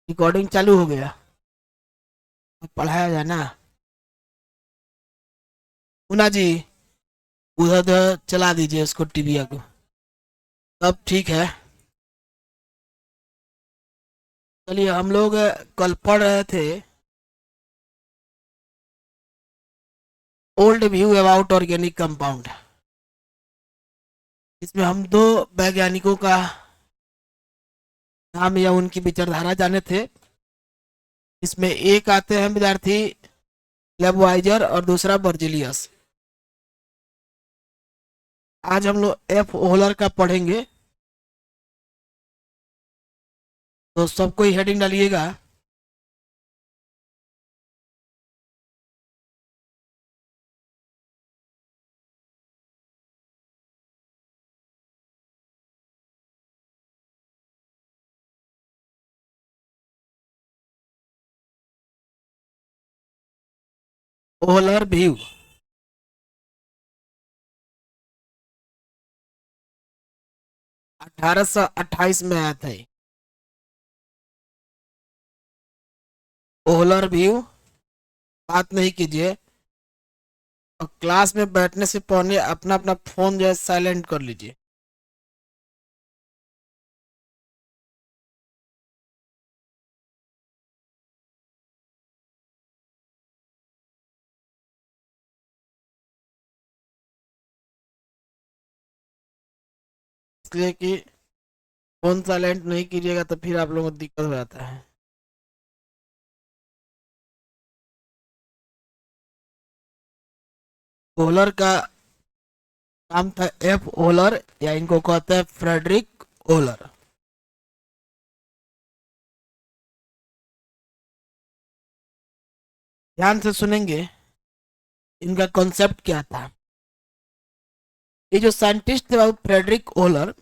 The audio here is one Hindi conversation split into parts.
रिकॉर्डिंग चालू हो गया। अब पढ़ाया जाए ना। मुन्ना जी, उधर उधर चला दीजिए उसको, टीवी को। अब ठीक है। चलिए, हम लोग कल पढ़ रहे थे old view about organic compound. इसमें हम दो वैज्ञानिकों का नाम या उनकी विचारधारा जाने थे। इसमें एक आते हैं विद्यार्थी लेबवाइजर और दूसरा बर्जिलियस। आज हम लोग एफ ओहलर का पढ़ेंगे, तो सबको ही हेडिंग डालिएगा। ओहलर व्यू 1828 में आया था। ओहलर व्यू, बात नहीं कीजिए, और क्लास में बैठने से पहले अपना अपना फोन जो है साइलेंट कर लीजिए। इसलिए कि फोन साइलेंट नहीं कीजिएगा तो फिर आप लोगों को दिक्कत हो जाता है। ओहलर का नाम था एफ ओहलर, या इनको कहते हैं फ्रेडरिक ओहलर। ध्यान से सुनेंगे, इनका कॉन्सेप्ट क्या था। ये जो साइंटिस्ट थे बाबू फ्रेडरिक ओहलर,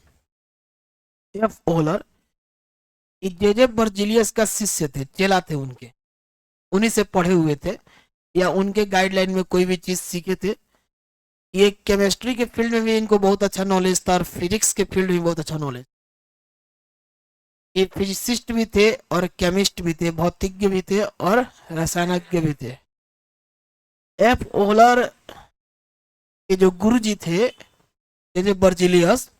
एफ ओहलर, ये जे बर्जिलियस का शिष्य थे, चेला थे उनके। उन्हीं से पढ़े हुए थे या उनके गाइडलाइन में कोई भी चीज सीखे थे। ये केमिस्ट्री के फील्ड में भी इनको बहुत अच्छा नॉलेज था, और फिजिक्स के फील्ड में बहुत अच्छा नॉलेज। ये फिजिसिस्ट भी थे और केमिस्ट भी थे, भौतिज्ञ भी थे और रसायनज्ञ भी थे। एफ ओहलर के जो गुरु जी थे, जे बर्जिलियस,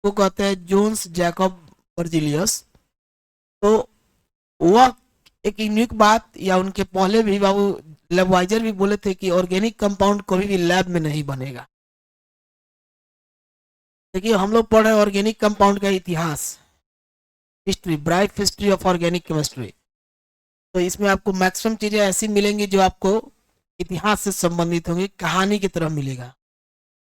वो कहते हैं जोन्स जैकब बर्जिलियस। तो वह एक यूनिक बात, या उनके पहले भी बाबू लेबवाइजर भी बोले थे कि ऑर्गेनिक कंपाउंड कभी भी लैब में नहीं बनेगा। देखिए, हम लोग पढ़ रहे हैं ऑर्गेनिक कंपाउंड का इतिहास, history, bright history of organic chemistry. तो इसमें आपको मैक्सिमम चीजें ऐसी मिलेंगी जो आपको इतिहास से संबंधित होंगी, कहानी की तरह मिलेगा।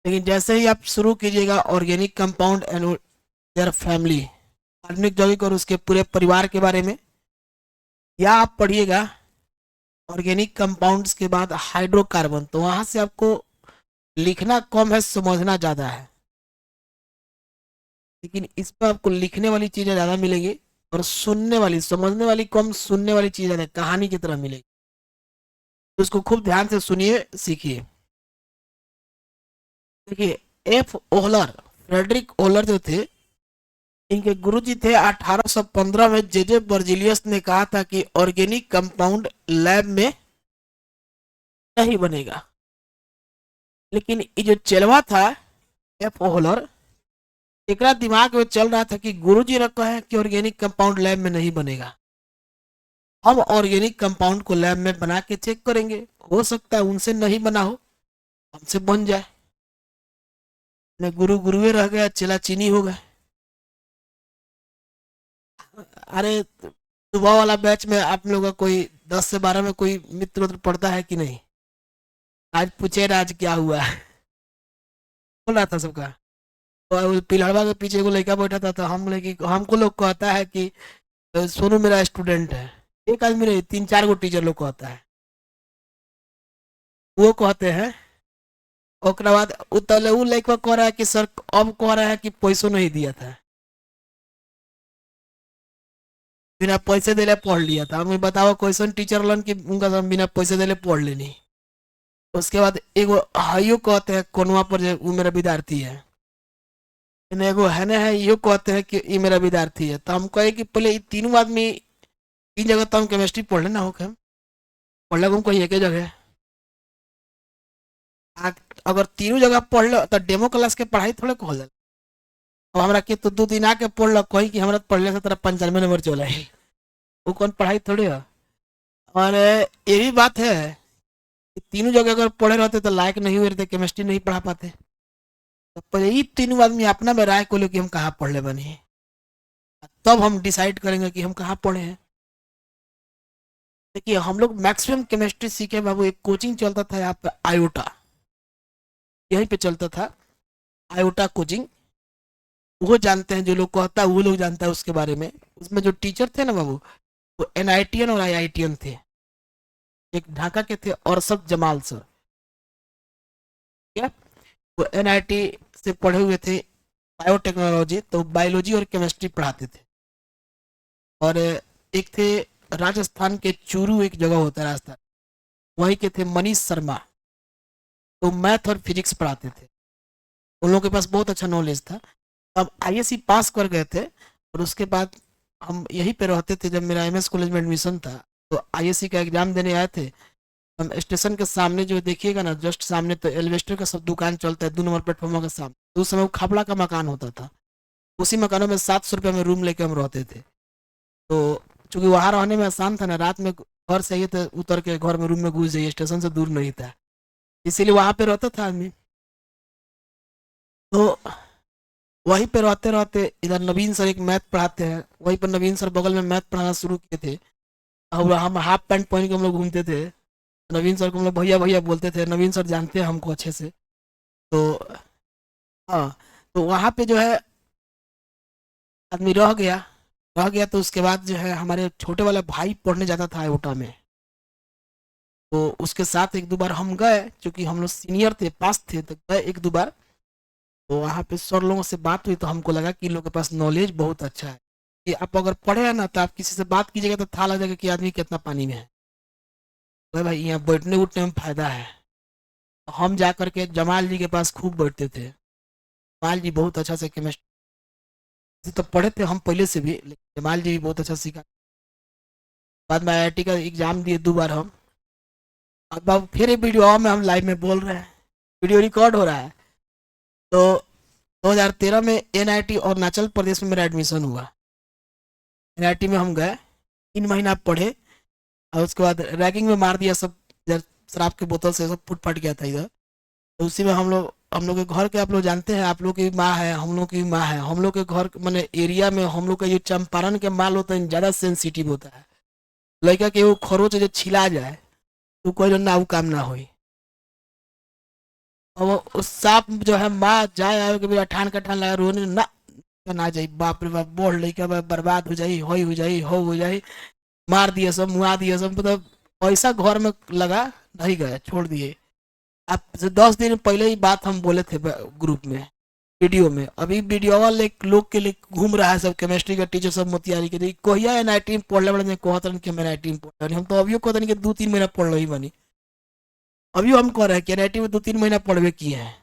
लेकिन जैसे ही आप शुरू कीजिएगा organic compound and their family, कार्बनिक यौगिक और उसके पूरे परिवार के बारे में, या आप पढ़िएगा ऑर्गेनिक कंपाउंड्स के बाद हाइड्रोकार्बन, तो वहां से आपको लिखना कम है, समझना ज्यादा है। लेकिन इस पर आपको लिखने वाली चीजें ज्यादा मिलेगी, और सुनने वाली, समझने वाली कम, सुनने वाली चीजें ज्यादा कहानी की तरह मिलेगी। तो उसको खूब ध्यान से सुनिए, सीखिए। देखिए, एफ ओहलर, फ्रेडरिक ओहलर जो थे, इनके गुरुजी थे 1815 में जे बर्जिलियस ने कहा था कि ऑर्गेनिक कंपाउंड लैब में नहीं बनेगा। लेकिन ये जो चेलवा था एफ ओहलर, एकरा दिमाग में चल रहा था कि गुरुजी ने कहा है कि ऑर्गेनिक कंपाउंड लैब में नहीं बनेगा, हम ऑर्गेनिक कंपाउंड को लैब में बना के चेक करेंगे, हो सकता है उनसे नहीं बना हो, हमसे बन जाए। न गुरु गुरुए रह गया, चेला चीनी हो गए। अरे, सुबह वाला बैच में आप लोगों का कोई 10 से 12 में कोई मित्र उत्र पढ़ता है कि नहीं? आज पूछे ना, आज क्या हुआ है? बोल रहा था सबका। तो पिलड़वा के पीछे को लड़का बैठा था, तो हम लड़की, हमको लोग कहता है कि सोनू मेरा स्टूडेंट है। एक आदमी नहीं, 3 4 गो टीचर लोग कहता है, वो कहते हैं। ओकरा बाद उतले उ लड़का कह रहा है कि सर, अब कह रहा है कि पैसों नहीं दिया था, बिना पैसे देले पढ़ लिया था। हमें बताओ क्वेश्चन टीचर लन कि उनका सब बिना पैसे देले पढ़ लेनी। उसके बाद एगो हाइयो कहते हैं कोनवा पर, वो मेरा विद्यार्थी है, एगो है ना, है यो कहते हैं कि ये मेरा विद्यार्थी है, तो हम कहे कि पहले ये तीनों आदमी तीन जगह तो हम केमिस्ट्री पढ़ लेना हो, हम पढ़ ले कहीं एक ही जगह। आ, अगर तीनों जगह पढ़ लो तो डेमो क्लास के पढ़ाई थोड़े को हो जाए। अब हमरा के तो 2 दिन आके पढ़ लो कहीं कि हमरा पढ़ले से तेरा 95 नंबर चला है, वो कौन पढ़ाई थोड़े है। और ये भी बात है कि तीनों जगह अगर पढ़े रहते तो लायक नहीं हुए रहते, केमिस्ट्री नहीं पढ़ा पाते। तो पहले ये तीनों आदमी अपना में राय को लो कि हम कहाँ पढ़ ले बनी, तब हम डिसाइड करेंगे कि हम कहाँ पढ़े हैं। देखिए हम लोग मैक्सिमम केमिस्ट्री सीखे बाबू, एक कोचिंग चलता था यहाँ पे आयोटा, यहीं पे चलता था आयोटा कोचिंग। वो जानते हैं, जो लोग कहता है वो लोग जानता है उसके बारे में। उसमें जो टीचर थे ना बाबू, वो NITian और IITian थे। एक ढाका के थे अरशद जमाल सर, क्या वो NIT से पढ़े हुए थे बायोटेक्नोलॉजी, तो बायोलॉजी और केमिस्ट्री पढ़ाते थे। और एक थे राजस्थान के चूरू, एक जगह होता है राजस्थान, वहीं के थे मनीष शर्मा, तो मैथ और फिजिक्स पढ़ाते थे। उन लोगों के पास बहुत अच्छा नॉलेज था। अब ISC पास कर गए थे, और उसके बाद हम यहीं पे रहते थे। जब मेरा MS कॉलेज में एडमिशन था तो ISC का एग्जाम देने आए थे। हम स्टेशन के सामने जो देखिएगा ना, जस्ट सामने तो एलिवेस्टर का सब दुकान चलता है 2 नंबर प्लेटफॉर्म के सामने, तो उस समय वो खापड़ा का मकान होता था। उसी मकानों में 700 रुपये में रूम लेके हम रहते थे। तो चूंकि वहाँ रहने में आसान था ना, रात में घर से ही तो उतर के घर में रूम में घुस जाइए, स्टेशन से दूर नहीं था, इसीलिए वहाँ पे रहता था आदमी। तो वहीं पे रहते रहते इधर नवीन सर एक मैथ पढ़ाते हैं, वहीं पर नवीन सर बगल में मैथ पढ़ाना शुरू किए थे। और हम हाफ पैंट पहन के हम लोग घूमते थे। नवीन सर को हम लोग भैया भैया बोलते थे, नवीन सर जानते हैं हमको अच्छे से। तो हाँ, तो वहाँ पे जो है आदमी रह गया तो उसके बाद जो है हमारे छोटे वाला भाई पढ़ने जाता था आयोटा में। तो उसके साथ एक दो बार हम गए, क्योंकि हम लोग सीनियर थे, पास थे, तो गए एक दो बार। तो वहाँ पे सर लोगों से बात हुई तो हमको लगा कि इन लोगों के पास नॉलेज बहुत अच्छा है, कि आप अगर पढ़े हैं ना तो आप किसी से बात कीजिएगा तो था लग जाएगा कि आदमी कितना पानी में है। तो भाई यहाँ बैठने उठने में फायदा है। तो हम जा करके जमाल जी के पास खूब बैठते थे। जमाल जी बहुत अच्छा से केमिस्ट्री तो पढ़े थे हम पहले से भी, लेकिन जमाल जी भी बहुत अच्छा सीखा। बाद में IIT का एग्जाम दिए 2 बार हम। अब फिर वीडियो में हम लाइव में बोल रहे हैं, वीडियो रिकॉर्ड हो रहा है। तो 2013 में NIT और अरुणाचल प्रदेश में मेरा एडमिशन हुआ। NIT में हम गए, 3 महीना पढ़े, और उसके बाद रैगिंग में मार दिया सब। इधर शराब के बोतल से सब फूट फट गया था इधर। तो उसी में हम लोग के घर के, आप लोग जानते हैं, आप लोग की माँ है, हम लोग की माँ है। हम लोग के घर मैंने एरिया में हम लोग का ये चंपारण के माल होता है ज़्यादा सेंसिटिव होता है। लड़का के वो खरोच जो छिला जाए तो कोई ना वो काम ना हो। और वो उस सांप जो है माँ जाए आए के भी ठान का ठान लगा रोने ना, ना जाई, बाप रे बाप, बोल लड़का बर्बाद हो जाई मार दिए सब, मुआ दिए सब, मतलब पैसा घर में लगा, नहीं गए, छोड़ दिए। अब से 10 दिन पहले ही बात हम बोले थे ग्रुप में, वीडियो में। अभी वीडियो वाले लोग के लिए घूम रहा है सब, केमिस्ट्री का टीचर सब मोतियारी के लिए कोहिया NIT में पढ़ले बड़े कहते कि हम NIT में पढ़, हम तो अभी कहते कि 2-3 महीना पढ़ रही बनी। अभी हम कह रहे हैं कि NIT में 2-3 महीना पढ़वे किए हैं।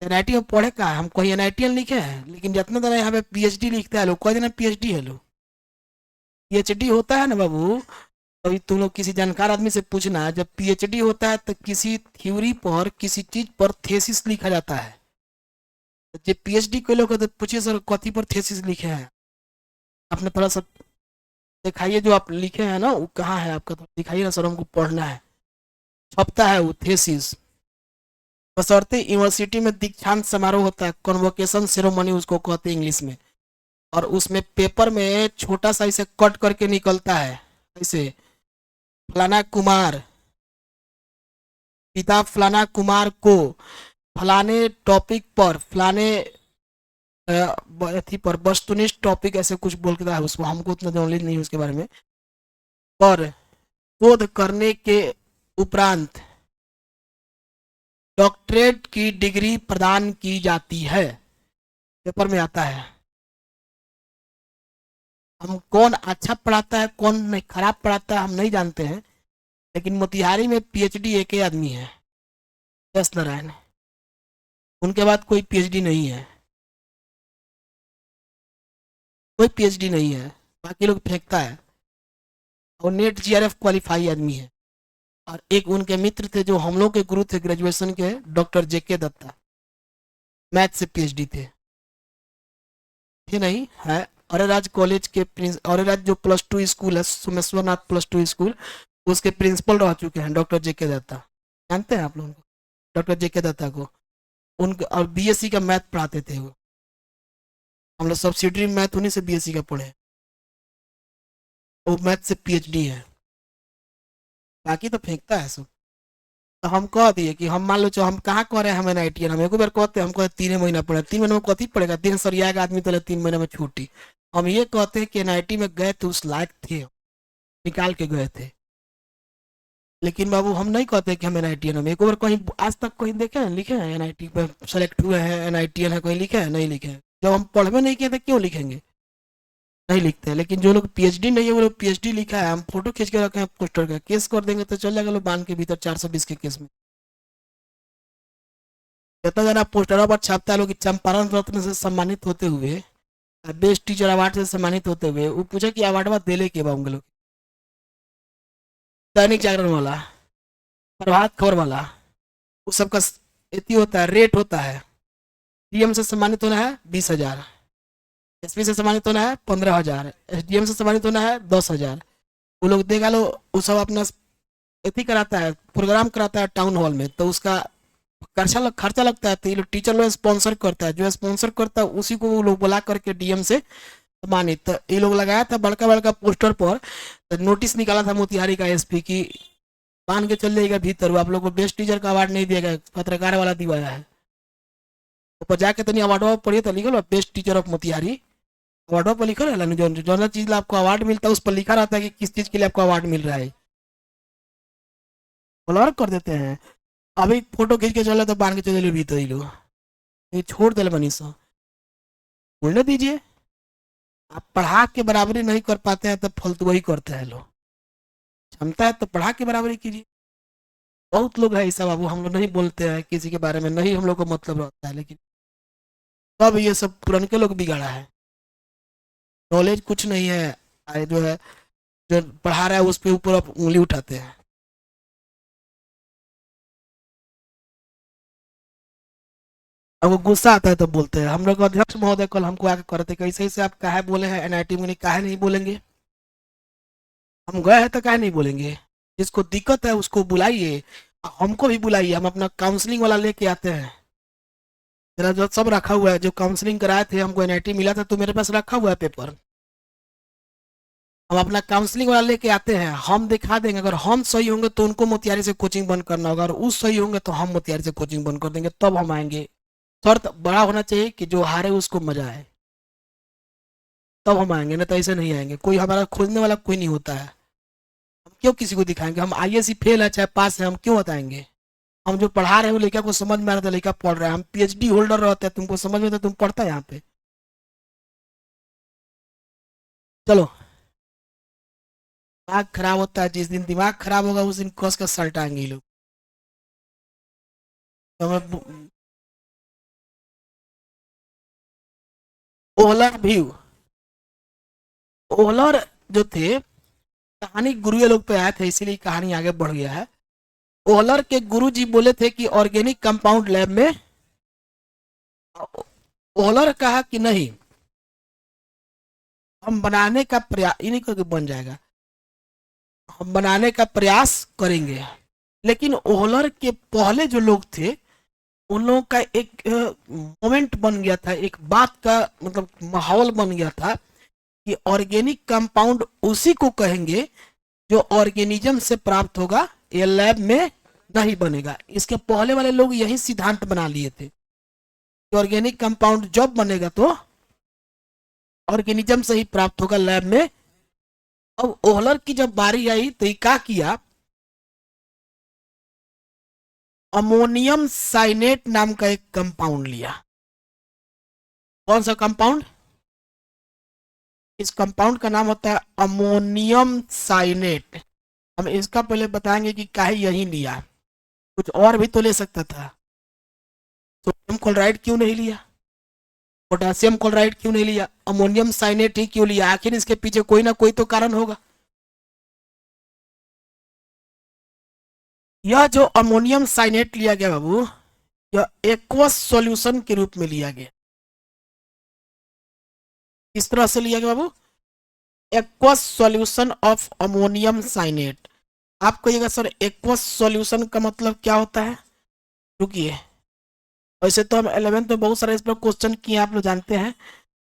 NIT में पढ़े का हम कोई NIT लिखे हैं, लेकिन जितना देना यहाँ पे PhD लिखता है लोग, कोई देना PhD है लोग। PhD होता है ना बाबू, अभी तुम लोग किसी जानकार आदमी से पूछना, जब PhD होता है तो किसी थ्योरी पर, किसी चीज पर थेसिस लिखा जाता है। तो जो PhD के लोग तो पूछिए सर कथी पर थेसिस लिखे हैं, आपने थोड़ा सा दिखाइए जो आप लिखे हैं ना वो कहाँ है आपका, तो दिखाइए ना सर, हमको पढ़ना है। छपता है वो थेसिस, बशर्ते यूनिवर्सिटी में दीक्षांत समारोह होता है, कॉन्वोकेशन सेरेमनी उसको कहते हैं इंग्लिश में। और उसमें पेपर में छोटा सा इसे कट करके निकलता है ऐसे, फलाना कुमार, पिता फलाना कुमार को फलाने टॉपिक पर, फलाने अथी पर, वस्तुनिष्ठ टॉपिक ऐसे कुछ बोल के था उसको, हमको उतना नॉलेज नहीं है उसके बारे में। पर शोध करने के उपरांत डॉक्टरेट की डिग्री प्रदान की जाती है, पेपर में आता है। हम कौन अच्छा पढ़ाता है कौन नहीं खराब पढ़ाता है हम नहीं जानते हैं, लेकिन मोतिहारी में PhD एक ही आदमी है, एस नारायण। उनके बाद कोई PhD नहीं है। कोई पीएचडी नहीं है, बाकी लोग फेंकता है। और नेट जीआरएफ क्वालिफाई आदमी है। और एक उनके मित्र थे जो हम लोग के गुरु थे ग्रेजुएशन के, डॉक्टर जेके दत्ता, मैथ से पीएचडी थे नहीं है। अरेराज कॉलेज के प्रिंस, अरेराज जो +2 स्कूल है, सोमेश्वरनाथ +2 स्कूल, उसके प्रिंसिपल रह चुके हैं डॉक्टर जेके दत्ता। जानते हैं आप लोग डॉक्टर जेके दत्ता को? उनके और बीएससी का मैथ पढ़ाते थे वो। हम लोग सब्सिडरी मैथ उन्हीं से बीएससी का पढ़े। वो मैथ से पीएचडी है, बाकी तो फेंकता है सब। तो हम कह दिए कि हम मान लो जो हम कहाँ कह रहे हैं, हम एनआईटी हम एक बार कहते हैं, हम कहते 3 महीना पड़े, 3 महीने में कथी पड़ेगा, दिन सरियाएगा आदमी तो 3 महीने में छुट्टी। हम ये कहते हैं कि एनआईटी में गए तो उस लायक थे, निकाल के गए थे। लेकिन बाबू हम नहीं कहते कि हम एनआईटी हम एक बार कहीं आज तक कहीं देखे हैं, लिखे हैं एनआईटी पे सेलेक्ट हुए हैं, एनआईटी है कहीं लिखे हैं? नहीं लिखे हैं। जब हम पढ़वे नहीं किए थे क्यों लिखेंगे? नहीं लिखते हैं। लेकिन जो लोग पीएचडी नहीं है वो लोग पीएचडी लिखा है, हम फोटो खींच के रखे हैं पोस्टर का, केस कर देंगे तो चल जाएगा लोग बांध के भीतर 420 के केस में। कितना जना पोस्टरों पर छापता है लोग कि चंपारण रत्न से सम्मानित होते हुए, बेस्ट टीचर अवार्ड से सम्मानित होते हुए, वो पूछे कि अवार्ड दिले के बाबू लोग, दैनिक जागरण वाला, प्रभात खबर वाला, वो सबका इतनी होता है, रेट होता है। डीएम से सम्मानित होना है 20,000, एसपी से सम्मानित होना है 15,000, एसडीएम से सम्मानित होना है 10,000। वो लोग देगा लो, वो सब अपना एथी कराता है, प्रोग्राम कराता है टाउन हॉल में, तो उसका खर्चा लगता है। तो ये लोग टीचर लोग स्पॉन्सर करता है, जो स्पॉन्सर करता है उसी को वो लोग बुला करके डीएम से सम्मानित। तो ये लोग लगाया था बड़का बड़का पोस्टर पर, तो नोटिस निकाला था मोतिहारी का एसपी की मान के चल जाएगा भीतर, आप लोग को बेस्ट टीचर का अवार्ड नहीं दिएगा, पत्रकार वाला दिवाया है। ऊपर जाके तनी अवार्ड पढ़िए तो लिखो बेस्ट टीचर ऑफ मोतिहारी, अवार्डों पर लिखा रहता है, जो चीज आपको अवार्ड मिलता है उस पर लिखा रहता है कि किस चीज के लिए आपको अवार्ड मिल रहा है। ब्लर कर देते हैं। अभी फोटो खींच के चलो तो बांध के चले भी तो लो, ये छोड़ दे मनीषा, बोलने दीजिए। आप पढ़ा के बराबरी नहीं कर पाते हैं तो फालतू वही करते हैं लोग। क्षमता है तो पढ़ा के बराबरी कीजिए। बहुत लोग है ऐसा बाबू, हम लोग नहीं बोलते हैं किसी के बारे में, नहीं हम लोग को मतलब रहता है, लेकिन अब ये सब पुराने लोग बिगाड़ा है। नॉलेज कुछ नहीं है, जो है जो पढ़ा रहा है उस पर ऊपर आप उंगली उठाते हैं। अब वो गुस्सा आता है तो बोलते हैं। हम लोग अध्यक्ष महोदय कल हमको आके करते कैसे से आप काहे बोले हैं एनआईटी में, काहे नहीं बोलेंगे? हम गए हैं तो काहे नहीं बोलेंगे? जिसको दिक्कत है उसको बुलाइए, हमको भी बुलाइए, हम अपना काउंसलिंग वाला लेके आते हैं। मेरा जो सब रखा हुआ है, जो काउंसलिंग कराए थे, हमको एनआईटी मिला था तो मेरे पास रखा हुआ है पेपर। हम अपना काउंसलिंग वाला लेके आते हैं, हम दिखा देंगे। अगर हम सही होंगे तो उनको मोतिहारी से कोचिंग बंद करना होगा, और उस सही होंगे तो हम मोतिहारी से कोचिंग बंद कर देंगे, तब हम आएंगे। शर्त बड़ा होना चाहिए कि जो हारे उसको मजा आए, तब हम आएंगे, नहीं तो ऐसे नहीं आएंगे। कोई हमारा खोजने वाला कोई नहीं होता है। हम क्यों किसी को दिखाएंगे? हम आईएससी फेल है चाहे पास है, हम क्यों बताएंगे? हम जो पढ़ा रहे हो लड़का को समझ में आ रहा था, लड़का पढ़ रहा है। हम पीएचडी होल्डर रहते हैं, तुमको समझ में तो तुम पढ़ता है यहाँ पे। चलो, दिमाग खराब होता है, जिस दिन दिमाग खराब होगा उस दिन कस का सल्टाएंगे ये लोग। तो हमें ओलर व्यू, ओलर जो थे, कहानी गुरु लोग पे आए थे इसीलिए कहानी आगे बढ़ गया है। ओलर के गुरु जी बोले थे कि ऑर्गेनिक कंपाउंड लैब में, ओलर कहा कि नहीं, हम बनाने का प्रयास, इन्हीं को बन जाएगा, हम बनाने का प्रयास करेंगे। लेकिन ओलर के पहले जो लोग थे उन लोगों का एक मोमेंट बन गया था, एक बात का मतलब माहौल बन गया था कि ऑर्गेनिक कंपाउंड उसी को कहेंगे जो ऑर्गेनिज्म से प्राप्त होगा, ये लैब में नहीं बनेगा। इसके पहले वाले लोग यही सिद्धांत बना लिए थे कि ऑर्गेनिक कंपाउंड जब बनेगा तो ऑर्गेनिज्म से ही प्राप्त होगा, लैब में। अब ओहलर की जब बारी आई तो ये क्या किया, अमोनियम साइनेट नाम का एक कंपाउंड लिया। कौन सा कंपाउंड? इस कंपाउंड का नाम होता है अमोनियम साइनेट। हम इसका पहले बताएंगे कि काहे यही लिया, कुछ और भी तो ले सकता था। सोडियम क्लोराइड क्यों नहीं लिया? पोटेशियम क्लोराइड क्यों नहीं लिया, अमोनियम साइनेट ही क्यों लिया? आखिर इसके पीछे कोई ना कोई तो कारण होगा। यह जो अमोनियम साइनेट लिया गया बाबू, यह एक्वस सॉल्यूशन के रूप में लिया गया। किस तरह से लिया गया बाबू? Aqueous solution of ammonium cyanate. आप कहिएगा सर एक्वस सॉल्यूशन का मतलब क्या होता है? रुकिए, वैसे तो हम 11th में बहुत सारे इस पर क्वेश्चन किए आप लोग जानते हैं,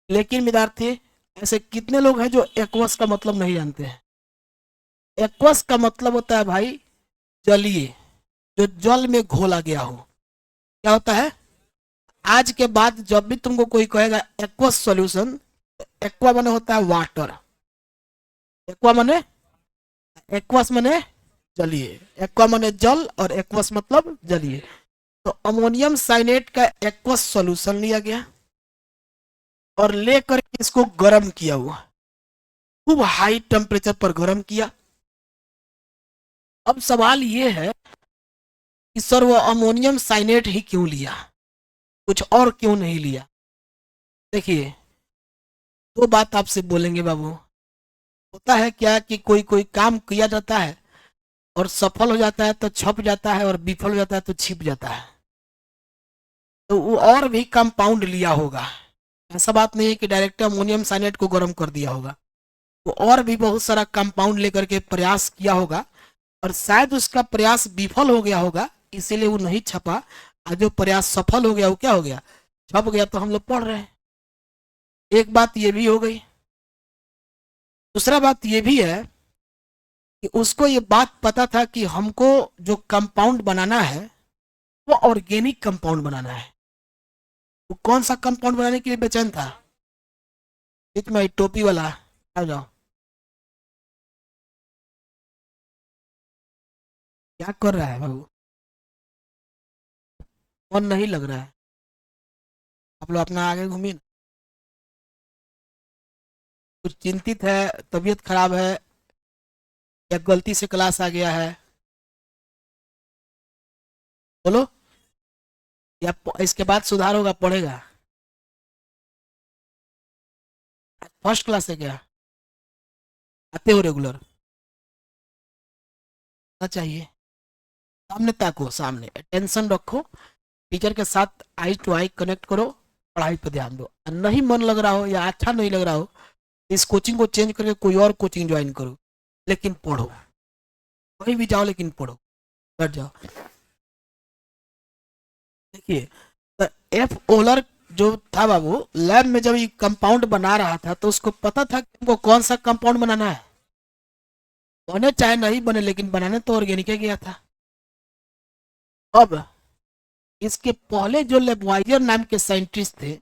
लेकिन विद्यार्थी ऐसे कितने लोग हैं जो एक्वस का मतलब नहीं जानते हैं? एक्वस का मतलब होता है भाई जलीय, जो जल में घोला गया हो। क्या होता है? आज के बाद जब भी तुमको कोई कहेगा एक्वस सॉल्यूशन, एक्वा माने होता है वाटर, एक्वा माने, एक्वस माने जलीय, एक्वा माने जल और एक्वस मतलब जलीय। तो अमोनियम साइनेट का एक्वस सॉल्यूशन लिया गया और लेकर इसको गर्म किया हुआ, खूब हाई टेम्परेचर पर गर्म किया। अब सवाल ये है कि सर वो अमोनियम साइनेट ही क्यों लिया, कुछ और क्यों नहीं लिया? देखिए, दो बात आपसे बोलेंगे बाबू। होता है क्या कि कोई कोई काम किया जाता है और सफल हो जाता है तो छप जाता है, और विफल हो जाता है तो छिप जाता है। तो वो और भी कंपाउंड लिया होगा, ऐसा बात नहीं है कि डायरेक्ट अमोनियम साइनेट को गर्म कर दिया होगा। वो और भी बहुत सारा कंपाउंड लेकर के प्रयास किया होगा, और शायद उसका प्रयास विफल हो गया होगा, इसीलिए वो नहीं छपा। और जो प्रयास सफल हो गया वो क्या हो गया? छप गया, तो हम लोग पढ़ रहे हैं। एक बात ये भी हो गई। दूसरा बात ये भी है कि उसको ये बात पता था कि हमको जो कंपाउंड बनाना है वो ऑर्गेनिक कंपाउंड बनाना है। वो कौन सा कंपाउंड बनाने के लिए बेचैन था? बीच में टोपी वाला आ जाओ, क्या कर रहा है बाबू? मन नहीं लग रहा है? आप लोग अपना आगे घूमिए। कुछ चिंतित है, तबीयत खराब है, या गलती से क्लास आ गया है? बोलो, या इसके बाद सुधार होगा, पढ़ेगा? फर्स्ट क्लास है क्या? आते हो रेगुलर? ना चाहिए, सामने ताको, सामने अटेंशन रखो, टीचर के साथ आई टू आई कनेक्ट करो, पढ़ाई पर ध्यान दो। नहीं मन लग रहा हो या अच्छा नहीं लग रहा हो, इस कोचिंग को चेंज करके कोई और कोचिंग ज्वाइन करो, लेकिन पढ़ो। कहीं भी जाओ लेकिन पढ़ो, बैठ जाओ। देखिए, तो एफ ओलर जो था बाबू, लैब में जब ये कंपाउंड बना रहा था तो उसको पता था कि हमको कौन सा कंपाउंड बनाना है। बने चाहे नहीं बने, लेकिन बनाने तो ऑर्गेनिक गया था। अब इसके पहले जो लेबवाइजर नाम के साइंटिस्ट थे,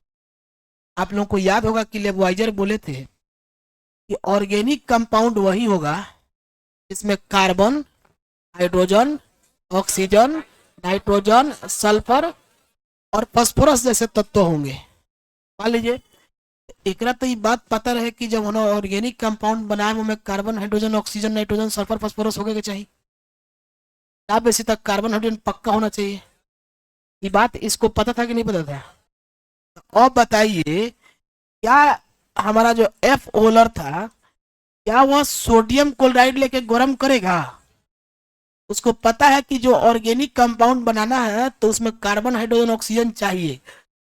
आप लोगों को याद होगा कि लेबवाइजर बोले थे कि ऑर्गेनिक कंपाउंड वही होगा जिसमें carbon, hydrogen, oxygen, nitrogen, sulphur और फास्फोरस जैसे तत्व होंगे। मान लीजिए, एकरा तो ये बात पता रहे कि जब हम ऑर्गेनिक कंपाउंड बनाए उनमें carbon, hydrogen, oxygen, nitrogen, sulphur, phosphorus होगा के चाहिए। क्या बेसी तक कार्बन, हाइड्रोजन पक्का होना चाहिए। ये बात इसको पता था कि नहीं पता था? तो अब बताइए, क्या हमारा जो एफ ओलर था, क्या वह सोडियम क्लोराइड लेके गर्म करेगा? उसको पता है कि जो ऑर्गेनिक कंपाउंड बनाना है तो उसमें कार्बन, हाइड्रोजन, ऑक्सीजन चाहिए।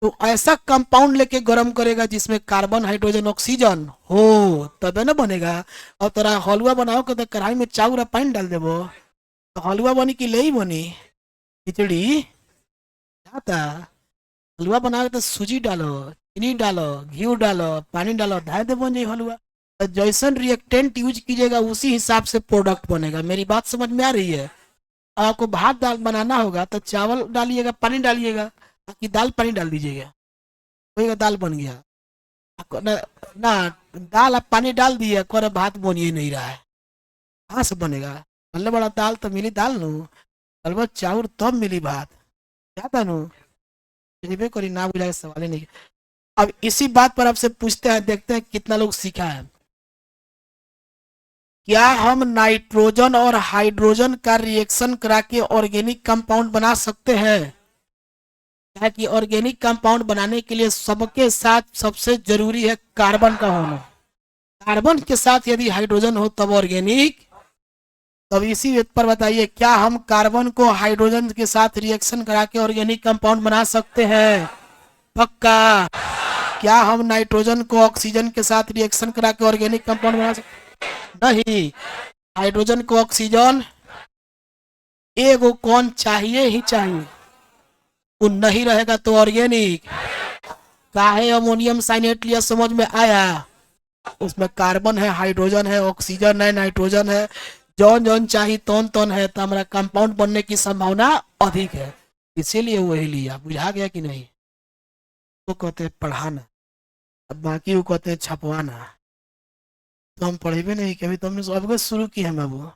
तो ऐसा कंपाउंड लेके गर्म करेगा जिसमें कार्बन, हाइड्रोजन, ऑक्सीजन हो, तबे ना बनेगा। और तोरा हलवा बनाओ के तो कढ़ाई में चाउर पानी डाल देबो तो हलवा बनी कि नहीं बनी? खिचड़ी जाता। हलवा बनाओ तो सूजी डालो, चीनी डालो, घी डालो, पानी डालो, ढाई दे बन जाए हलवा। तो जैसन रिएक्टेंट यूज कीजिएगा उसी हिसाब से प्रोडक्ट बनेगा। मेरी बात समझ में आ रही है? आपको भात दाल बनाना होगा तो चावल डालिएगा, पानी डालिएगा, बाकी दाल पानी डाल दीजिएगा, वही दाल बन गया। ना, ना, दाल आप पानी डाल दिए कर भात बन ही नहीं रहा है, कहाँ से बनेगा? पहले बड़ा दाल तो मिली दाल नु, अलबत् चाउर तब मिली भात। क्या था नु, करी ना बुझाए सवाल ही नहीं। अब इसी बात पर आपसे पूछते हैं, देखते हैं कितना लोग सीखा है। क्या हम नाइट्रोजन और हाइड्रोजन का रिएक्शन करा के ऑर्गेनिक कंपाउंड बना सकते हैं? क्या कि ऑर्गेनिक कंपाउंड बनाने के लिए सबके साथ सबसे जरूरी है कार्बन का होना। कार्बन के साथ यदि हाइड्रोजन हो तब ऑर्गेनिक। तब इसी वेद पर बताइए, क्या हम कार्बन को हाइड्रोजन के साथ रिएक्शन करा के ऑर्गेनिक कंपाउंड बना सकते हैं? पक्का। क्या हम नाइट्रोजन को ऑक्सीजन के साथ रिएक्शन करा के ऑर्गेनिक कंपाउंड बना सकते? नहीं। हाइड्रोजन को ऑक्सीजन एगो कौन चाहिए ही चाहिए, वो नहीं रहेगा तो ऑर्गेनिक। काहे अमोनियम साइनेट लिया, समझ में आया? उसमें कार्बन है, हाइड्रोजन है, ऑक्सीजन है, नाइट्रोजन है, जौन जौन चाहिए तौन तौन है, तो हमारा कंपाउंड बनने की संभावना अधिक है, इसीलिए वही लिया। बुझा गया कि नहीं? तो कहते हैं पढ़ाना, अब बाकी वो कहते हैं छपवाना। तो हम पढ़े भी नहीं कभी, तो हमने सब शुरू की है बाबू।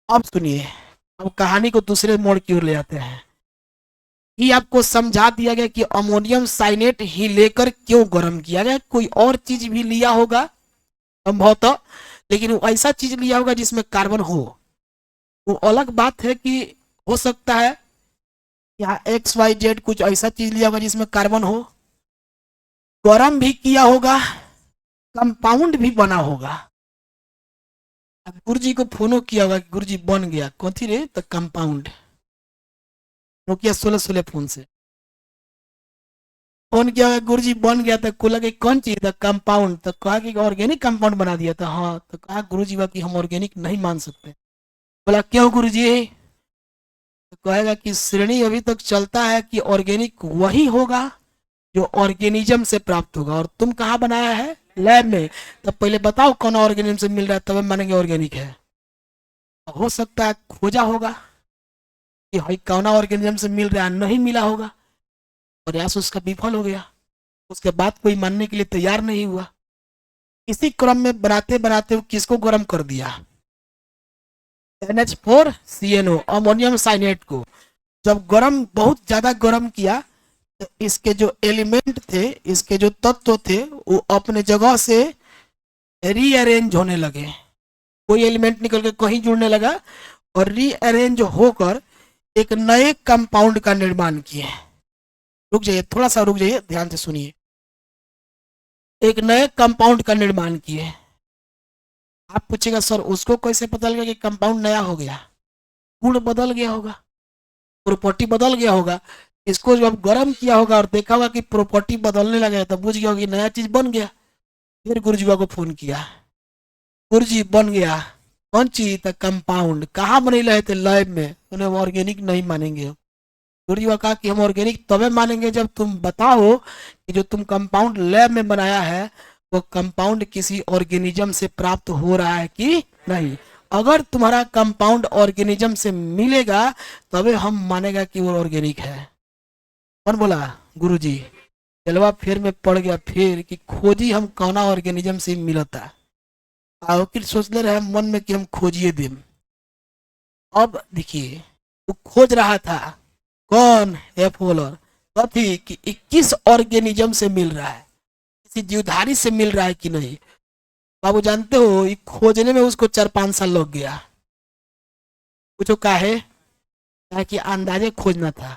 अब सुनिए, अब कहानी को दूसरे मोड़ की ओर ले आते हैं। ये आपको समझा दिया गया कि अमोनियम साइनेट ही लेकर क्यों गर्म किया गया। कोई और चीज भी लिया होगा संभवतः, लेकिन वो ऐसा चीज लिया होगा जिसमें कार्बन हो। वो अलग बात है कि हो सकता है यहाँ XYZ कुछ ऐसा चीज लिया होगा जिसमें कार्बन हो, गर्म भी किया होगा, कंपाउंड भी बना होगा। गुरुजी को फोनो किया होगा कि गुरुजी बन गया कौन रे, तो कंपाउंड। नोकिया 1616 फोन से फोन किया होगा, गुरुजी बन गया, तो को लगे कौन चीज, तो कंपाउंड। तो कहा कि ऑर्गेनिक कंपाउंड बना दिया था। हाँ, तो कहा गुरुजी कि हम ऑर्गेनिक नहीं मान सकते। बोला क्यों गुरुजी? तो कहेगा कि श्रेणी अभी तक चलता है कि ऑर्गेनिक वही होगा जो ऑर्गेनिज्म से प्राप्त होगा, और तुम कहाँ बनाया है? लैब में। तब पहले बताओ कौन ऑर्गेनिज्म से मिल रहा है, तब मानेंगे ऑर्गेनिक है। हो सकता है खोजा होगा कि भाई कौन ऑर्गेनिज्म से मिल रहा है, नहीं मिला होगा, प्रयास उसका विफल हो गया। उसके बाद कोई मानने के लिए तैयार नहीं हुआ। इसी क्रम में बनाते बनाते वो किसको गर्म कर दिया? NH4CNO, अमोनियम साइनेट को। जब गर्म, बहुत ज्यादा गर्म किया, तो इसके जो एलिमेंट थे, इसके जो तत्व थे, वो अपने जगह से रीअरेंज होने लगे। कोई एलिमेंट निकल के कहीं जुड़ने लगा और रीअरेंज होकर एक नए कंपाउंड का निर्माण किए। रुक जाइए, थोड़ा सा रुक जाइए, ध्यान से सुनिए। एक नए कंपाउंड का निर्माण किए। आप पूछेगा सर उसको कैसे पता लगा कि कंपाउंड नया हो गया? गुण बदल गया होगा, प्रॉपर्टी बदल गया होगा। इसको जब गर्म किया होगा और देखा होगा कि प्रॉपर्टी बदलने लगा, तो बुझ गया होगा कि नया चीज बन गया। फिर गुरुजी को फोन किया, गुरुजी बन गया कौन चीज, तो कंपाउंड। कहाँ बने रहे थे? लैब में। उन्हें ऑर्गेनिक नहीं मानेंगे। गुरुजी को कहा कि हम ऑर्गेनिक तभी मानेंगे जब तुम बताओ कि जो तुम कंपाउंड लैब में बनाया है वो कंपाउंड किसी ऑर्गेनिज्म से प्राप्त हो रहा है कि नहीं। अगर तुम्हारा कंपाउंड ऑर्गेनिज्म से मिलेगा तभी हम मानेगा कि वो ऑर्गेनिक है। कौन बोला? गुरुजी। चलवा फिर में पड़ गया फिर कि खोजी हम कौना ऑर्गेनिज्म से मिलता। आखिर सोच ले रहे मन में कि हम खोजिए देम। अब देखिए, वो खोज रहा था कौन? एफोलर। कथी कि 21 ऑर्गेनिज्म से मिल रहा है, किसी जीवधारी से मिल रहा है कि नहीं। बाबू जानते हो, ये खोजने में उसको 4-5 साल लग गया। पूछो काहे? कि अंदाजे खोजना था।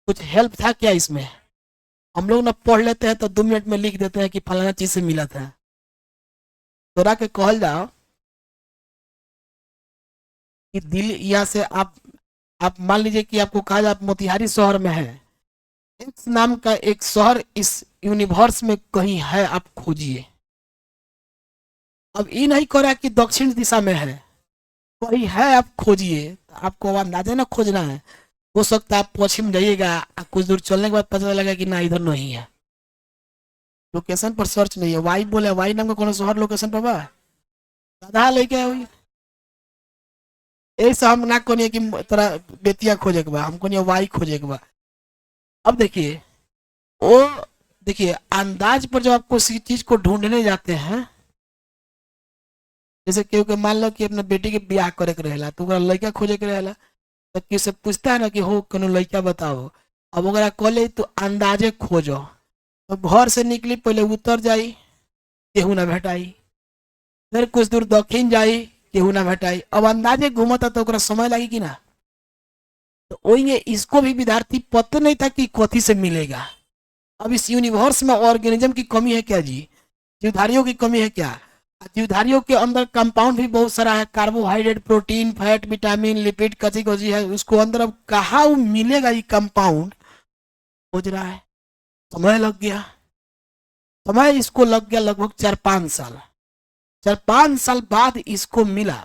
कुछ हेल्प था क्या इसमें? हम लोग ना पढ़ लेते हैं तो 2 मिनट में लिख देते हैं कि फलाना चीज से मिला था। तोरा के कहल जाओ कि दिल, यहाँ से आप मान लीजिए कि आपको कहा जाए आप मोतिहारी शहर में है, एक्स नाम का एक शहर इस यूनिवर्स में कहीं है, आप खोजिए। अब ये नहीं कह रहा कि दक्षिण दिशा में है, कहीं है, आप खोजिए। आपको अंदाजा ना खोजना है। हो सकता है आप पश्चिम जाइएगा, कुछ दूर चलने के बाद पता लगा कि ना इधर नहीं है। लोकेशन पर सर्च नहीं है। वाई बोले, वाई नाम का कौन शहर लोकेशन पर बा? गधा लेके हुई ऐसा हम ना कोनी कि तोरा बेतिया खोजे के बा, हम कोनी वाई खोजे के बा। अब देखिए, वो देखिए अंदाज पर जब आप किसी चीज को ढूंढने जाते हैं, जैसे क्योंकि मान लो कि अपने बेटी के ब्याह करे के रहेला, तो लड़का खोजे के रहेला, तो किसी पूछता है ना कि हो कोनो लड़का बताओ। अब अगर कॉले तो अंदाजे खोजो, तो घर से निकली पहले उत्तर जाई, केहू ना भेटाई, फिर कुछ दूर दक्षिण जाई, केहू ना भेटाई। अब अंदाजे घूमता तो समय लगी कि ना? तो वही है, इसको भी विद्यार्थी पता नहीं था कि कथी से मिलेगा। अब इस यूनिवर्स में ऑर्गेनिज्म की कमी है क्या जी? जीवधारियों की कमी है क्या? जीवधारियों के अंदर कंपाउंड भी बहुत सारा है, carbohydrate, protein, fat, vitamin, lipid, कची कची है उसको अंदर। अब कहाँ वो मिलेगा ये कंपाउंड, खोज रहा है। समय लग गया, समय इसको लग गया लगभग 4-5 साल। 4-5 साल बाद इसको मिला।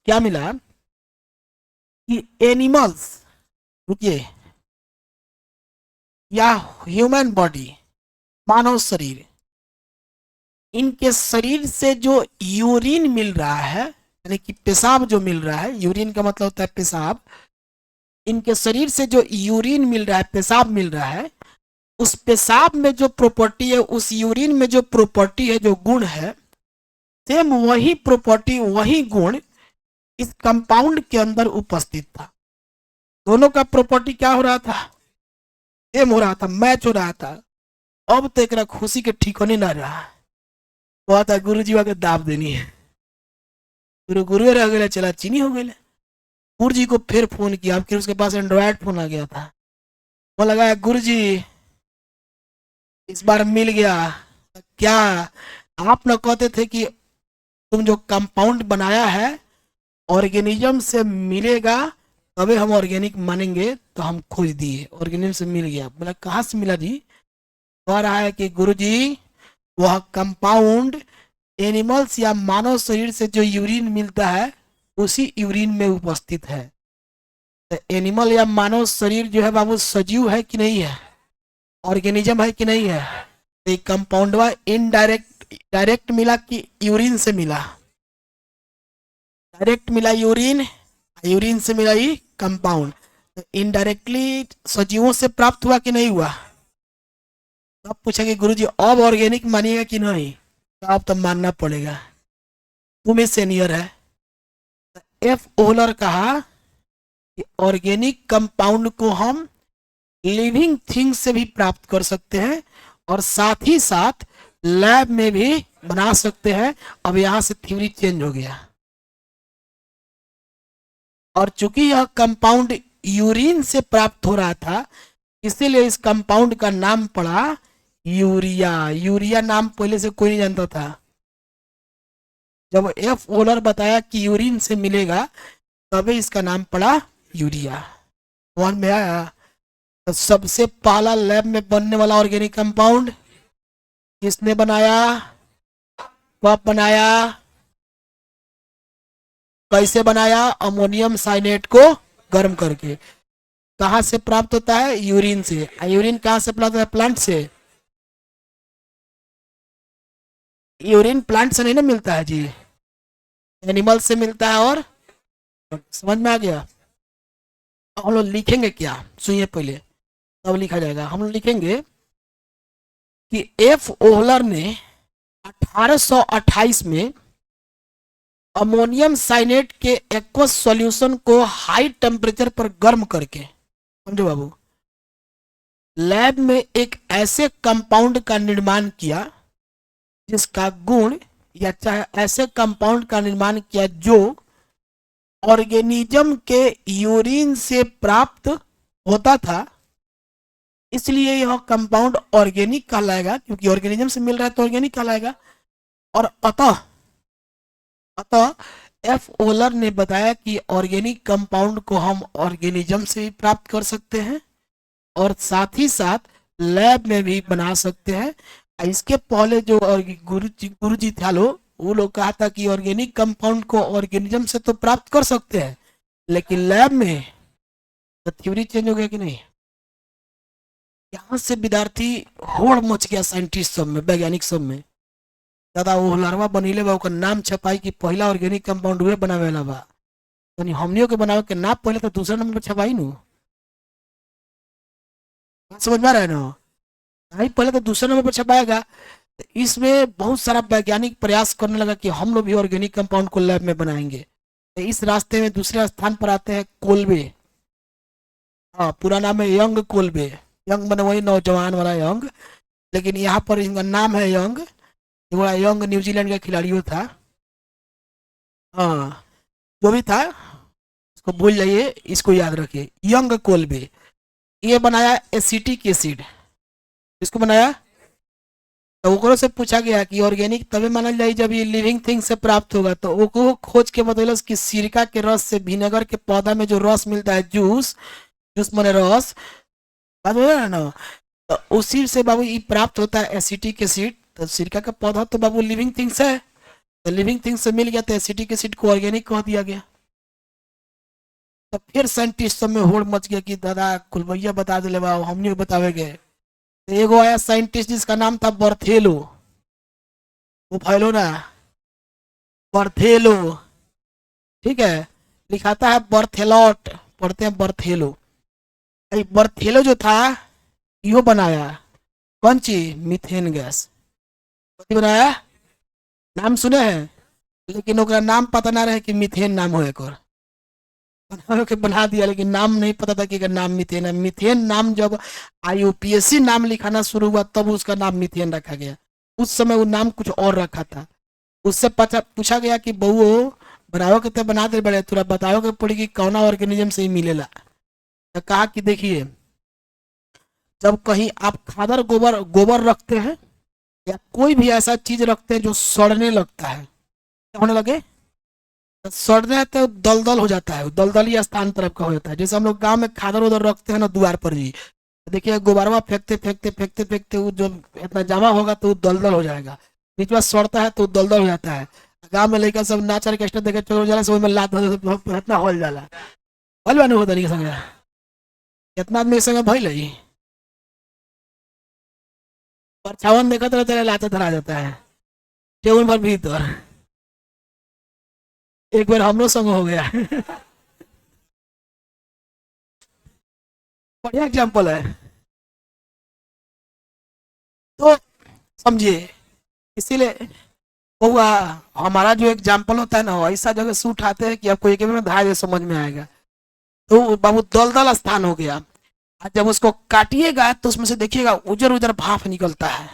क्या मिला कि एनिमल्स, रुकिए, या ह्यूमन बॉडी, मानव शरीर, इनके शरीर से जो यूरिन मिल रहा है, यानी कि पेशाब जो मिल रहा है, यूरिन का मतलब होता है पेशाब, इनके शरीर से जो यूरिन मिल रहा है, पेशाब मिल रहा है, उस पेशाब में जो प्रॉपर्टी है, उस यूरिन में जो प्रॉपर्टी है, जो गुण है, सेम वही प्रॉपर्टी, वही गुण इस कंपाउंड के अंदर उपस्थित था। दोनों का प्रॉपर्टी क्या हो रहा था? सेम हो रहा था, मैच हो रहा था। अब तो एक खुशी के ठिकाने ना रहा। बहुत गुरु जी के दाब देनी है, गुरु रह गए, चला चीनी हो गए। गुरु जी को फिर फोन किया, फिर उसके पास एंड्रॉयड फोन आ गया था। वो लगा, गुरु जी इस बार मिल गया। क्या आप न कहते थे कि तुम जो कंपाउंड बनाया है ऑर्गेनिज्म से मिलेगा तभी हम ऑर्गेनिक मानेंगे, तो हम खोज दिए, ऑर्गेनिज्म से मिल गया। बोला कहाँ से मिला जी? कह रहा है कि गुरु जी वह कंपाउंड एनिमल्स या मानव शरीर से जो यूरिन मिलता है उसी यूरिन में उपस्थित है। तो एनिमल या मानव शरीर जो है बाबू सजीव है कि नहीं है, ऑर्गेनिज्म है कि नहीं है? तो कंपाउंड डायरेक्ट मिला कि यूरिन से मिला? डायरेक्ट मिला यूरिन, यूरिन से मिला ही कंपाउंड। तो इनडायरेक्टली सजीवों से प्राप्त हुआ कि नहीं हुआ? अब पूछेंगे गुरुजी अब ऑर्गेनिक मानिएगा कि नहीं? तो अब तो मानना पड़ेगा, तुम्हें सीनियर है। एफ ओहलर कहा कि ऑर्गेनिक कंपाउंड को हम लिविंग थिंग से भी प्राप्त कर सकते हैं और साथ ही साथ लैब में भी बना सकते हैं। अब यहां से थ्योरी चेंज हो गया, और चूंकि यह कंपाउंड यूरिन से प्राप्त हो रहा था इसीलिए इस कंपाउंड का नाम पड़ा यूरिया। यूरिया नाम पहले से कोई नहीं जानता था। जब एफ ओलर बताया कि यूरिन से मिलेगा तभी इसका नाम पड़ा यूरिया। वन में आया। तो सबसे पहला लैब में बनने वाला ऑर्गेनिक कंपाउंड किसने बनाया, कब बनाया, कैसे बनाया? अमोनियम साइनेट को गर्म करके। कहां से प्राप्त होता है? यूरिन से। यूरिन कहां से प्राप्त होता है? प्लांट से। यूरिन प्लांट से नहीं ना मिलता है जी, एनिमल से मिलता है। और समझ में आ गया? हम लोग लिखेंगे क्या, सुनिए पहले तब लिखा जाएगा। हम लोग लिखेंगे कि एफ ओहलर ने 1828 में अमोनियम साइनेट के एक्वस सॉल्यूशन को हाई टेम्परेचर पर गर्म करके, समझो बाबू, लैब में एक ऐसे कंपाउंड का निर्माण किया जिसका गुण, या चाहे ऐसे कंपाउंड का निर्माण किया जो ऑर्गेनिज्म के यूरिन से प्राप्त होता था। इसलिए यह कंपाउंड ऑर्गेनिक कहलाएगा, क्योंकि ऑर्गेनिज्म से मिल रहा है तो ऑर्गेनिक कहलाएगा। और अतः एफ ओलर ने बताया कि ऑर्गेनिक कंपाउंड को हम ऑर्गेनिज्म से भी प्राप्त कर सकते हैं और साथ ही साथ लैब में भी बना सकते हैं। इसके पहले जो गुरु जी था वो लोग कहा था कि ऑर्गेनिक कंपाउंड को ऑर्गेनिज्म से तो प्राप्त कर सकते हैं लेकिन लैब में, तो थ्योरी चेंज हो गया कि नहीं? यहाँ से विद्यार्थी होड़ मच गया, साइंटिस्ट सब में, वैज्ञानिक सब में। दादा वो लड़वा बनीले बा ओकर नाम छपाई कि पहला ऑर्गेनिक कंपाउंड हुए बनावे वाला बा, यानी हमनियों के बनावे के नाम पहले तो दूसरा नंबर पर छपाई नु। समझ में आ रहा है ना? नहीं, पहले तो दूसरे नंबर पर छपाएगा। तो इसमें बहुत सारा वैज्ञानिक प्रयास करने लगा कि हम लोग भी ऑर्गेनिक कंपाउंड को लैब में बनाएंगे। तो इस रास्ते में दूसरे स्थान पर आते हैं कोल्बे। हाँ, पूरा नाम है यंग कोल्बे। यंग मैंने वही नौजवान वाला यंग, लेकिन यहाँ पर इनका नाम है यंग। बड़ा यंग न्यूजीलैंड का खिलाड़ी था। हाँ, जो भी था इसको भूल जाइए, इसको याद रखिए। यंग कोल्बे, ये बनाया एसिटिक एसिड। इसको बनाया, तो ओकरो से पूछा गया कि ऑर्गेनिक तभी मानल जाए जब ये लिविंग थिंग से प्राप्त होगा, तो ओको खोज के बतैलस कि सिरका के रस से, विनेगर के पौधा में जो रस मिलता है, जूस, जूस माने रस, बात हो रहा है ना, तो उसी से बाबू ये प्राप्त होता है एसिटिक एसिड। तो सिरका का पौधा तो बाबू लिविंग थिंग्स है, तो लिविंग थिंग्स से मिल गया, तो एसिटिक एसिड को ऑर्गेनिक कह दिया गया। तो फिर साइंटिस्ट सब में होड़ मच गया कि दादा कुलबैया बता दिले बा, हमने बतावे गए। तो एगो आया साइंटिस्ट जिसका नाम था बर्थेलो, वो फैलो ना, बर्थेलो, ठीक है, लिखाता है बर्थेलॉट, पढ़ते हैं बर्थेलो। बर्थेलो जो था, यो बनाया कौन चीज, मीथेन गैस। कथी बनाया, नाम सुने हैं, लेकिन ओकरा नाम पता ना रहे कि मीथेन नाम हो, एक और बना के बना दिया, लेकिन नाम नहीं पता था कि एकर नाम मीथेन है। मीथेन नाम जब आईयूपीएससी नाम लिखाना शुरू हुआ, तब उसका नाम मीथेन रखा गया। उस समय वो नाम कुछ और रखा था। उससे पूछा गया कि बउओ बनाओ के तो बना दे बड़े, थोड़ा बताओ के पड़ी कि कौना ऑर्गेनिज्म से ही मिलेला। तो कहा कि देखिए, जब कहीं आप खादर गोबर गोबर रखते हैं, या कोई भी ऐसा चीज रखते हैं जो सड़ने लगता है, क्या होने लगे, तो सड़ने है तो दलदल हो जाता है, दलदली स्थान तरफ का हो जाता है। जैसे हम लोग गांव में खादर उधर रखते हैं ना द्वार पर जी, देखिए गोबरवा फेंकते फेंकते फेंकते फेंकते वो जो इतना जमा होगा तो वो दलदल हो जाएगा, बीच में सड़ता है तो दलदल हो जाता है। गांव में लड़का सब नाच ऑर्केस्ट्रा देखे चलो जाला से, ओहिमे लात इतना होल जाला, होल बानी हो तरीके संगे, कितना आदमी के संगे भइल है, परछावन देखत रहते हैं, लाते धरा जाता है टेबुल पर भीतर। एक बार हम लोग संग हो गया बढ़िया एग्जाम्पल है। तो समझिए, इसीलिए हुआ, हमारा जो एग्जाम्पल होता है ना, ऐसा जगह से उठाते हैं कि आपको एक में धाय समझ में आएगा। तो बाबू दलदल स्थान हो गया, और जब उसको काटिएगा तो उसमें से देखिएगा उजर उजर भाप निकलता है,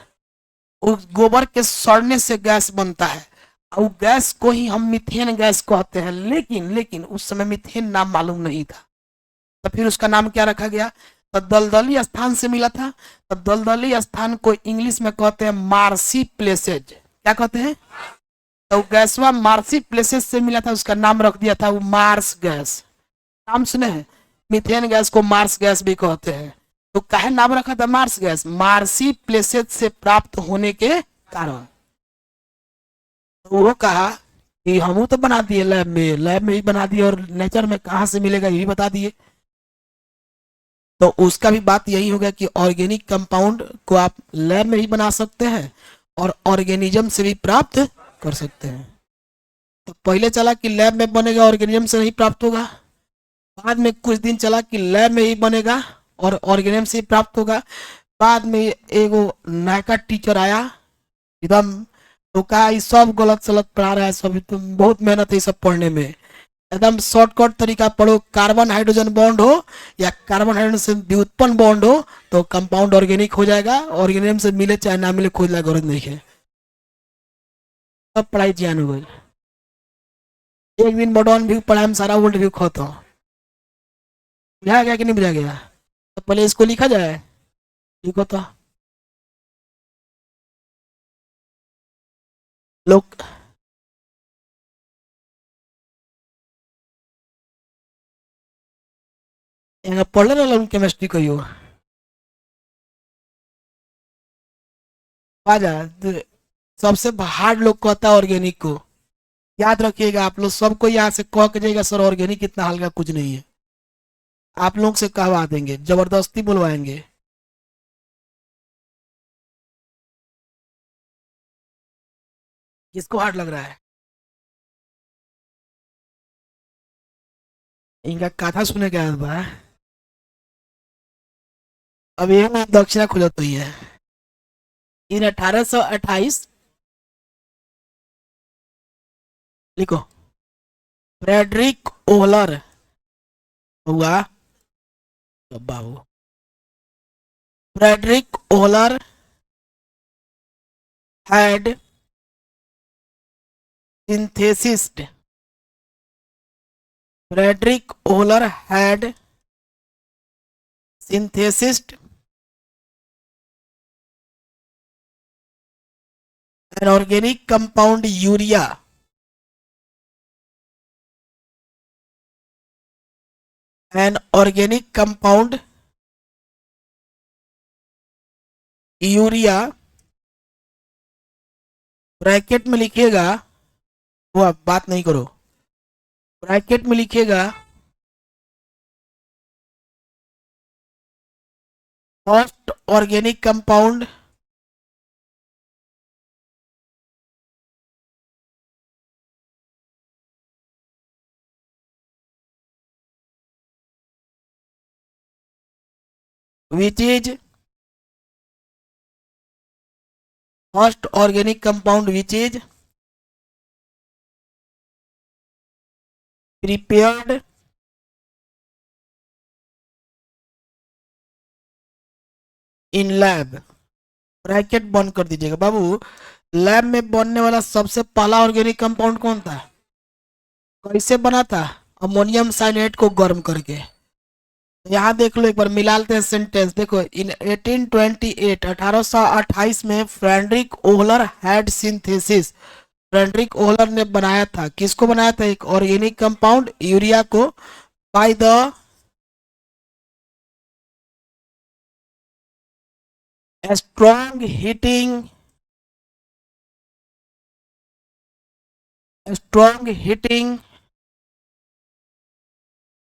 उस गोबर के सड़ने से गैस बनता है, और वो गैस को ही हम मीथेन गैस कहते हैं। लेकिन लेकिन उस समय मीथेन नाम मालूम नहीं था, तो फिर उसका नाम क्या रखा गया, तो दलदली स्थान से मिला था। तो दलदली स्थान को इंग्लिश में कहते हैं मार्सी प्लेसेज, क्या कहते हैं, तो गैसवा मार्सी प्लेसेस से मिला था, उसका नाम रख दिया था वो मार्स गैस। नाम सुने हैं, मीथेन गैस को मार्स गैस भी कहते हैं। तो काहे नाम रखा था मार्स गैस, मार्सी प्लेसेस से प्राप्त होने के कारण। तो वो कहा कि हम तो बना दिए लैब में, लैब में ही बना दिए, और नेचर में कहाँ से मिलेगा ये भी बता दिए। तो उसका भी बात यही हो गया कि ऑर्गेनिक कंपाउंड को आप लैब में ही बना सकते हैं, और ऑर्गेनिज्म से भी प्राप्त कर सकते हैं। तो पहले चला कि लैब में बनेगा, ऑर्गेनिज्म से नहीं प्राप्त होगा। बाद में कुछ दिन चला कि लैब में ही बनेगा और ऑर्गेनिज्म से ही प्राप्त होगा। बाद में एगो नया टीचर आया एकदम, तो कहा ये सब गलत सलत पढ़ा रहा है, सब तो बहुत मेहनत है सब पढ़ने में, एकदम शॉर्टकट तरीका पढ़ो, कार्बन हाइड्रोजन बॉन्ड हो या कार्बन हाइड्रोजन से व्युत्पन्न बॉन्ड हो तो कंपाउंड ऑर्गेनिक हो जाएगा, ऑर्गेनिज्म से मिले चाहे ना मिले खोज जरूरत नहीं है। सब पढ़ाई ज्ञान हो गई, एक दिन मॉडर्न व्यू पढ़ाई में सारा वर्ल्ड व्यू खत्म। बुझा गया कि नहीं बुझा गया, तो पहले इसको लिखा जाए, लिखो तो लोग यहाँ पढ़ रहे केमिस्ट्री कहियो आ जा, सबसे हार्ड लोग कहता है ऑर्गेनिक को, याद रखिएगा आप लोग सबको यहाँ से कह के जाएगा सर ऑर्गेनिक इतना हल्का कुछ नहीं है, आप लोग से कहवा देंगे, जबरदस्ती बुलवाएंगे। किसको हार्ड लग रहा है, इनका कथा सुने के बाद बा, अब ये ना दक्षिणा खुजत हुई है। इन 1828, लिखो, फ्रेडरिक ओहलर हुआ, बाबू Frederick ओहलर had synthesized Frederick Ohler had synthesized an organic compound urea an organic compound urea bracket में लिखिएगा, वो आप बात नहीं करो, ब्रैकेट में लिखिएगा first organic compound which is first organic compound which is prepared in lab. Bracket बंद कर दीजिएगा बाबू। लैब में बनने वाला सबसे पहला ऑर्गेनिक कंपाउंड कौन था, कैसे बना था, अमोनियम साइनेट को गर्म करके। यहाँ देख लो एक बार मिला लेते हैं सेंटेंस। देखो इन 1828 1828 में फ्रेडरिक ओहलर हैड सिंथेसिस, फ्रेडरिक ओहलर ने बनाया था, किसको बनाया था, एक ऑर्गेनिक कंपाउंड यूरिया को, by the strong heating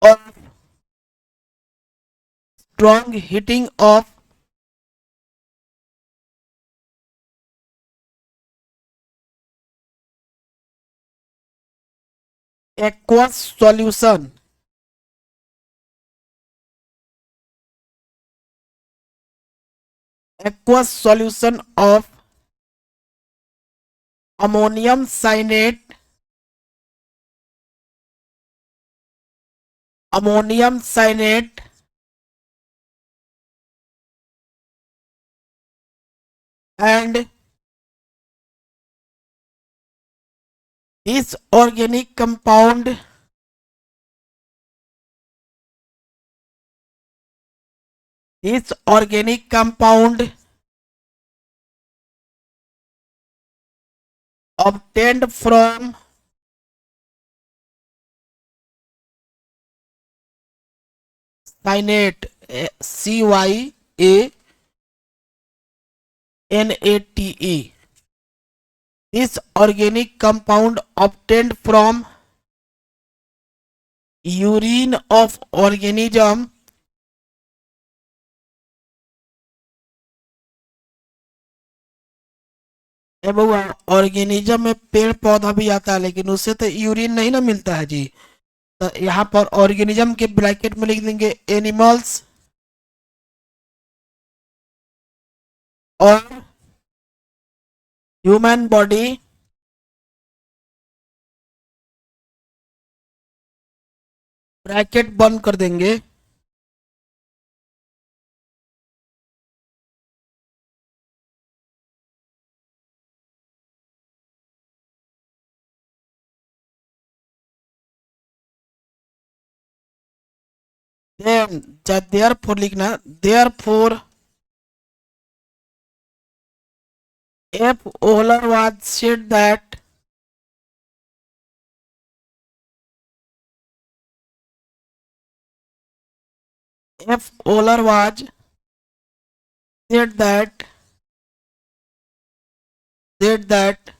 of strong heating of aqueous solution of ammonium cyanate and this organic compound obtained from cyanate CYANATE, this organic compound obtained from urine of organism organism में पेड़ पौधा भी आता है, लेकिन उससे तो यूरिन नहीं ना मिलता है जी। तो यहाँ पर ऑर्गेनिज्म के ब्रैकेट में लिख देंगे एनिमल्स और ह्यूमन बॉडी ब्रैकेट बंद कर देंगे। देयरफॉर लिखना, therefore F. Ohler was said that F. Ohler was said that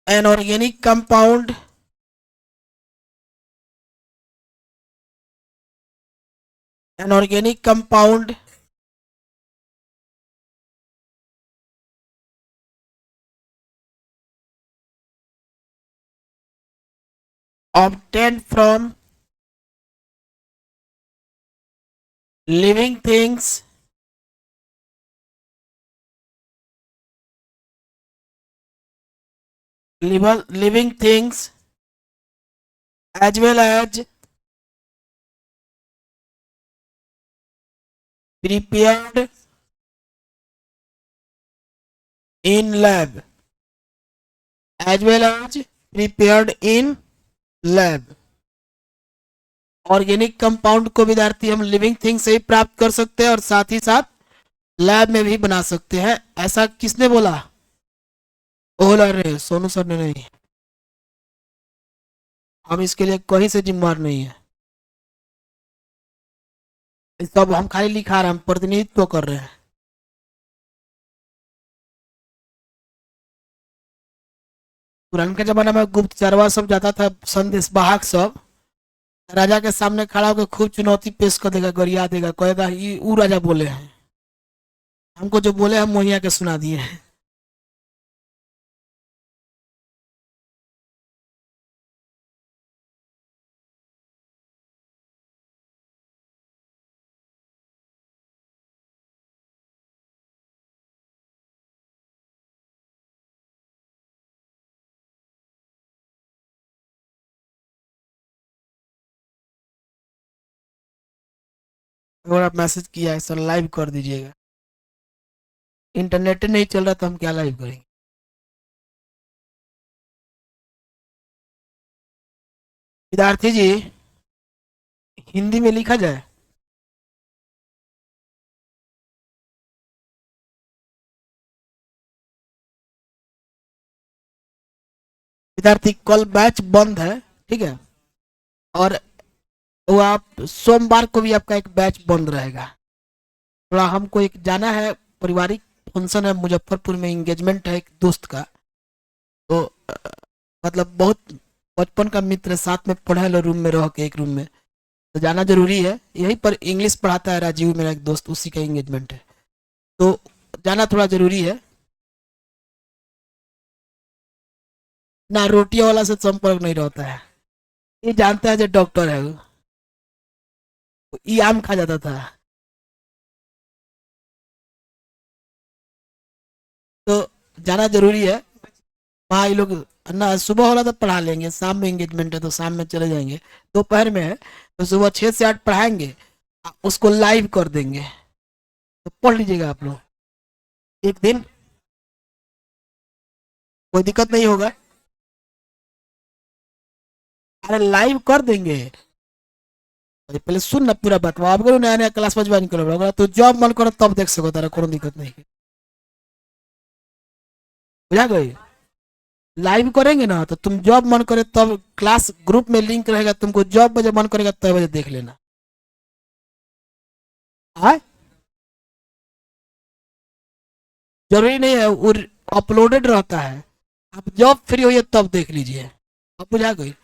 an organic compound obtained from living things as well as prepared in lab, as well as prepared in lab. Organic compound को विद्यार्थी हम लिविंग थिंग से ही प्राप्त कर सकते हैं और साथ ही साथ लैब में भी बना सकते हैं। ऐसा किसने बोला? ओहलर ने, सोनू सर ने नहीं। हम इसके लिए कहीं से जिम्मेवार नहीं है। सब हम खाली लिखा रहे हैं, हम प्रतिनिधित्व तो कर रहे हैं। पुराने जमाने में गुप्तचरवा सब जाता था, संदेश वाहक सब राजा के सामने खड़ा होकर खूब चुनौती पेश कर देगा, गरिया देगा, कहेगा ये ऊ राजा बोले हैं, हमको जो बोले हम वही आके सुना दिए हैं। अगर आप मैसेज किया है सर लाइव कर दीजिएगा। इंटरनेट नहीं चल रहा तो हम क्या लाइव करेंगे? विद्यार्थी जी, हिंदी में लिखा जाए। विद्यार्थी कल बैच बंद है, ठीक है, और वो आप सोमवार को भी आपका एक बैच बंद रहेगा। थोड़ा हमको एक जाना है, पारिवारिक फंक्शन है मुजफ्फरपुर में, एंगेजमेंट है एक दोस्त का। तो मतलब बहुत बचपन का मित्र, साथ में पढ़े लो, रूम में रह के एक रूम में, तो जाना जरूरी है। यहीं पर इंग्लिश पढ़ाता है राजीव, मेरा एक दोस्त, उसी का एंगेजमेंट है, तो जाना थोड़ा जरूरी है ना। रोटियों वाला से संपर्क नहीं रहता है, ये जानता है जो डॉक्टर है वो, ये आम खा जाता था। तो जाना जरूरी है वहाँ। ये लोग ना सुबह वाला तो पढ़ा लेंगे, शाम में एंगेजमेंट है तो शाम में चले जाएंगे। दोपहर में है तो सुबह 6 से 8 पढ़ाएंगे, उसको लाइव कर देंगे, तो पढ़ लीजिएगा आप लोग एक दिन, कोई दिक्कत नहीं होगा। अरे लाइव कर देंगे। अरे पहले सुन ना पूरा बात, आप करो नया नया क्लास में ज्वाइन करो, तो जॉब मन करो तब देख सको, तारा कोनो दिक्कत नहीं है। बुझा गई? लाइव करेंगे ना तो तुम जॉब मन करे तब, क्लास ग्रुप में लिंक रहेगा, तुमको जॉब बजे मन करेगा तब बजे देख लेना। हाँ, जरूरी नहीं है वो अपलोडेड रहता है, आप जॉब फ्री होइए तब देख लीजिए। अब बुझा गई?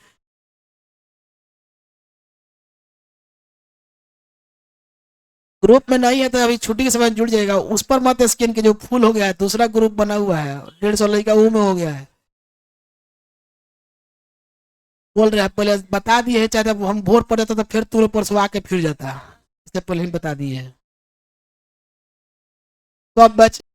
ग्रुप में नहीं है तो अभी छुट्टी के समय जुड़ जाएगा, उस पर मत स्कैन के, जो फुल हो गया है, दूसरा ग्रुप बना हुआ है 150 लड़का वो में हो गया है। बोल रहे हैं पहले बता दिए है, चाहे जब हम भोर पड़ जाता तो फिर तू परसों आके फिर जाता, इससे पहले ही बता दिए है। तो अब बच